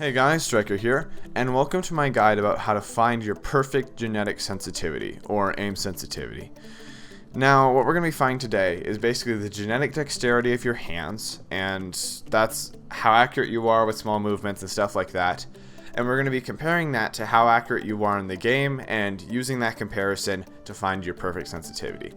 Hey guys, STRAIKER here, and welcome to my guide about how to find your perfect genetic sensitivity, or aim sensitivity. Now, what we're going to be finding today is basically the genetic dexterity of your hands, and that's how accurate you are with small movements and stuff like that. And we're going to be comparing that to how accurate you are in the game, and using that comparison to find your perfect sensitivity.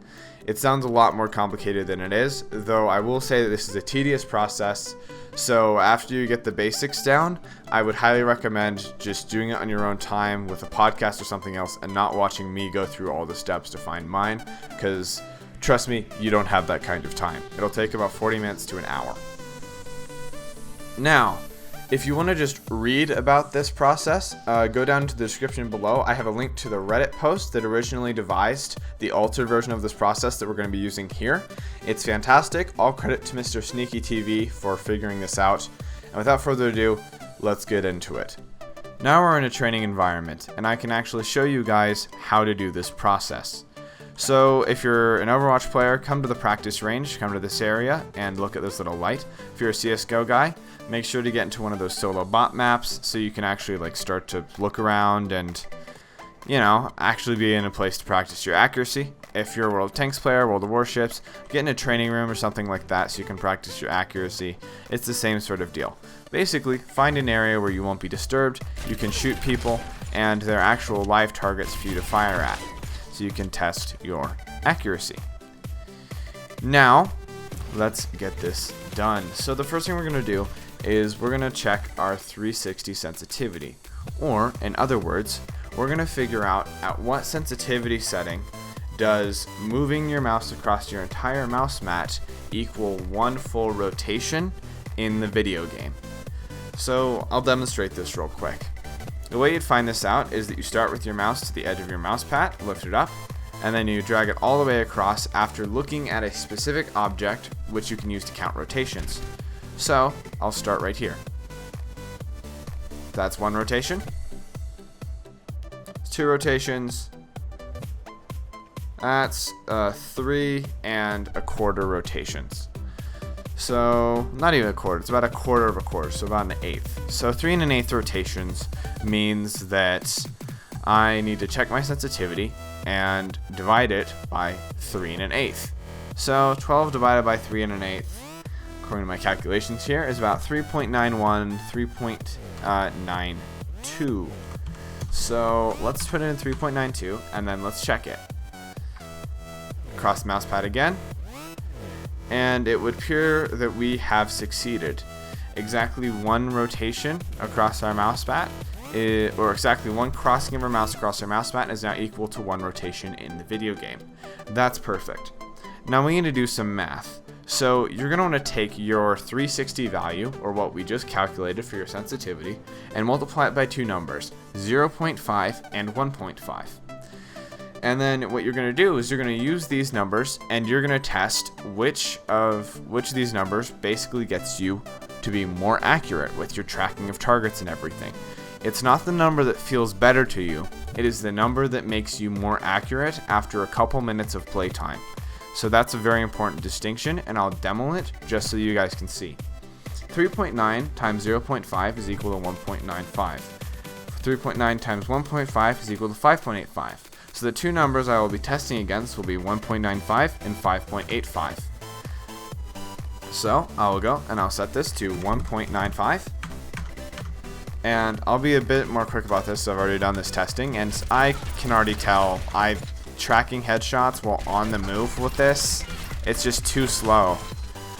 It sounds a lot more complicated than it is, though I will say that this is a tedious process, so after you get the basics down, I would highly recommend just doing it on your own time with a podcast or something else and not watching me go through all the steps to find mine, because trust me, you don't have that kind of time. It'll take about 40 minutes to an hour. Now, if you want to just read about this process, go down to the description below. I have a link to the Reddit post that originally devised the altered version of this process that we're going to be using here. It's fantastic. All credit to Mr. Sneaky TV for figuring this out. And without further ado, let's get into it. Now we're in a training environment, and I can actually show you guys how to do this process. So if you're an Overwatch player, come to the practice range, come to this area, and look at this little light. If you're a CSGO guy, make sure to get into one of those solo bot maps so you can actually start to look around and, actually be in a place to practice your accuracy. If you're a World of Tanks player, World of Warships, get in a training room or something like that so you can practice your accuracy. It's the same sort of deal. Basically, find an area where you won't be disturbed, you can shoot people, and they're actual live targets for you to fire at, so you can test your accuracy. Now, let's get this done. So the first thing we're going to do is we're going to check our 360 sensitivity. Or, in other words, we're going to figure out at what sensitivity setting does moving your mouse across your entire mouse mat equal one full rotation in the video game. So I'll demonstrate this real quick. The way you'd find this out is that you start with your mouse to the edge of your mouse pad, lift it up, and then you drag it all the way across after looking at a specific object, which you can use to count rotations. So I'll start right here. That's one rotation. It's two rotations. That's 3 1/4 rotations. So, not even a quarter, it's about a quarter of a quarter, so about an eighth. So 3 1/8 rotations means that I need to check my sensitivity and divide it by 3 1/8. So 12 divided by 3 1/8, according to my calculations here, is about 3.91, 3.92. So let's put it in 3.92 and then let's check it. Cross the mouse pad again, and it would appear that we have succeeded. Exactly one rotation across our mouse mat, or exactly one crossing of our mouse across our mouse mat is now equal to one rotation in the video game. That's perfect. Now we need to do some math. So you're going to want to take your 360 value, or what we just calculated for your sensitivity, and multiply it by two numbers, 0.5 and 1.5. And then what you're going to do is you're going to use these numbers and you're going to test which of these numbers basically gets you to be more accurate with your tracking of targets and everything. It's not the number that feels better to you, it is the number that makes you more accurate after a couple minutes of playtime. So that's a very important distinction, and I'll demo it just so you guys can see. 3.9 times 0.5 is equal to 1.95. 3.9 times 1.5 is equal to 5.85. So the two numbers I will be testing against will be 1.95 and 5.85. So I will go and I'll set this to 1.95. And I'll be a bit more quick about this, so I've already done this testing, and I can already tell I'm tracking headshots while on the move with this. It's just too slow.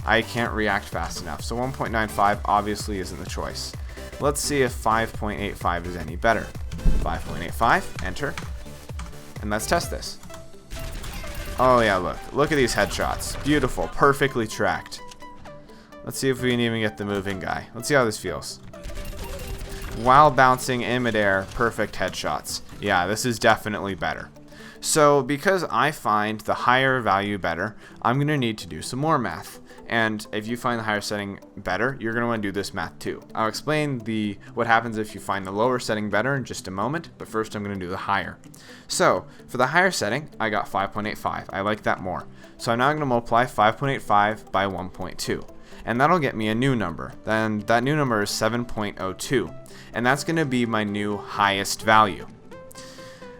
I can't react fast enough. So 1.95 obviously isn't the choice. Let's see if 5.85 is any better. 5.85, enter. And let's test this. Oh yeah, look at these headshots. Beautiful, perfectly tracked. Let's see if we can even get the moving guy. Let's see how this feels. While bouncing in midair, perfect headshots. Yeah, this is definitely better. So because I find the higher value better, I'm going to need to do some more math. And if you find the higher setting better, you're going to want to do this math too. I'll explain what happens if you find the lower setting better in just a moment, but first I'm going to do the higher. So for the higher setting, I got 5.85. I like that more. So I'm now going to multiply 5.85 by 1.2. and that'll get me a new number. Then that new number is 7.02, and that's going to be my new highest value.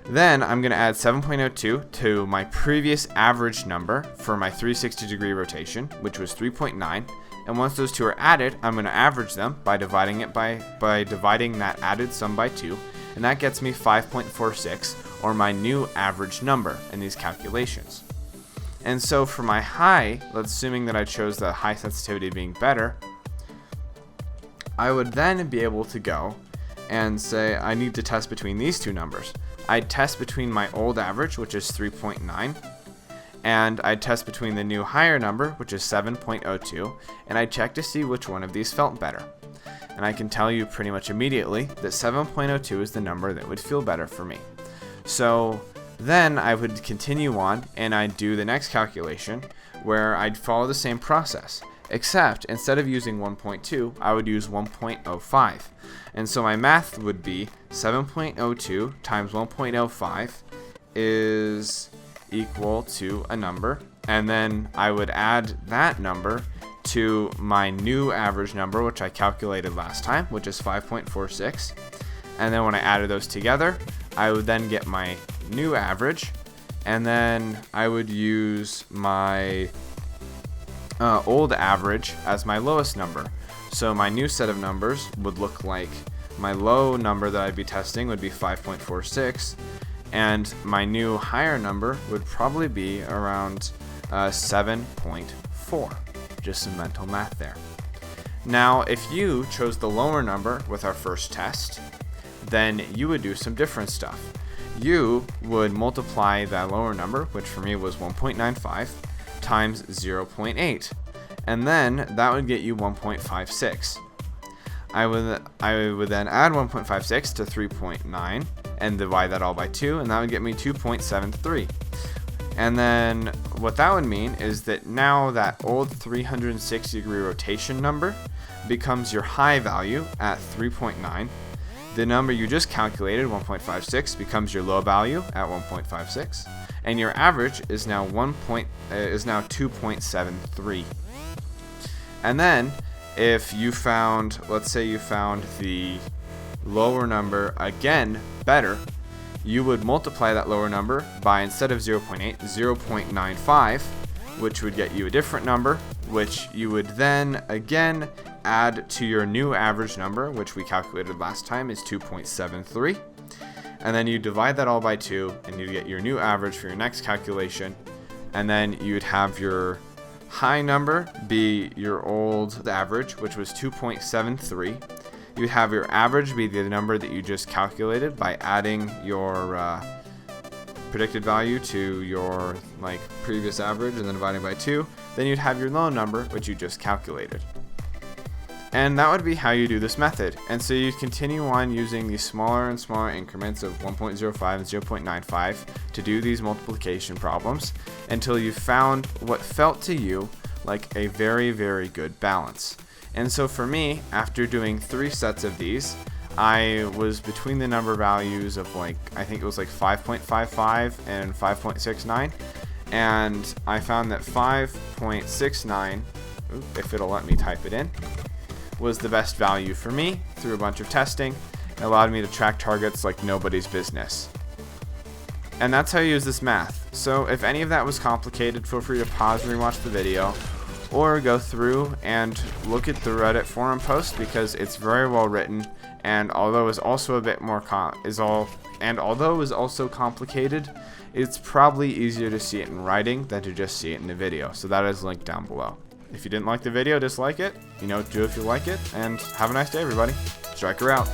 Then I'm going to add 7.02 to my previous average number for my 360-degree rotation, which was 3.9. And once those two are added, I'm going to average them by dividing that added sum by 2, and that gets me 5.46, or my new average number in these calculations. And so for my high, assuming that I chose the high sensitivity being better, I would then be able to go and say I need to test between these two numbers. I'd test between my old average, which is 3.9, and I'd test between the new higher number, which is 7.02, and I'd check to see which one of these felt better. And I can tell you pretty much immediately that 7.02 is the number that would feel better for me. So then I would continue on and I'd do the next calculation where I'd follow the same process, except instead of using 1.2, I would use 1.05. And so my math would be 7.02 times 1.05 is equal to a number, and then I would add that number to my new average number, which I calculated last time, which is 5.46. And then when I added those together, I would then get my new average, and then I would use my old average as my lowest number. So my new set of numbers would look like my low number that I'd be testing would be 5.46, and my new higher number would probably be around 7.4. Just some mental math there. Now, if you chose the lower number with our first test, then you would do some different stuff. You would multiply that lower number, which for me was 1.95, times 0.8, and then that would get you 1.56. I would then add 1.56 to 3.9 and divide that all by 2, and that would get me 2.73. And then what that would mean is that now that old 360-degree rotation number becomes your high value at 3.9. The number you just calculated, 1.56, becomes your low value at 1.56, and your average is now 2.73. And then if you found, let's say you found the lower number again better, you would multiply that lower number by, instead of 0.8, 0.95, which would get you a different number, which you would then again add to your new average number, which we calculated last time is 2.73. And then you divide that all by 2, and you get your new average for your next calculation. And then you'd have your high number be your old average, which was 2.73. You'd have your average be the number that you just calculated by adding your predicted value to your previous average and then dividing by 2. Then you'd have your low number, which you just calculated. And that would be how you do this method. And so you continue on using these smaller and smaller increments of 1.05 and 0.95 to do these multiplication problems until you found what felt to you like a very, very good balance. And so for me, after doing 3 sets of these, I was between the number values of I think it was 5.55 and 5.69. And I found that 5.69, if it'll let me type it in, was the best value for me through a bunch of testing. It allowed me to track targets like nobody's business. And that's how you use this math. So if any of that was complicated, feel free to pause and rewatch the video, or go through and look at the Reddit forum post, because it's very well written, and although it's also a bit more although it's also complicated, it's probably easier to see it in writing than to just see it in the video. So that is linked down below. If you didn't like the video, dislike it. Do if you like it, and have a nice day, everybody. STRAIKER out.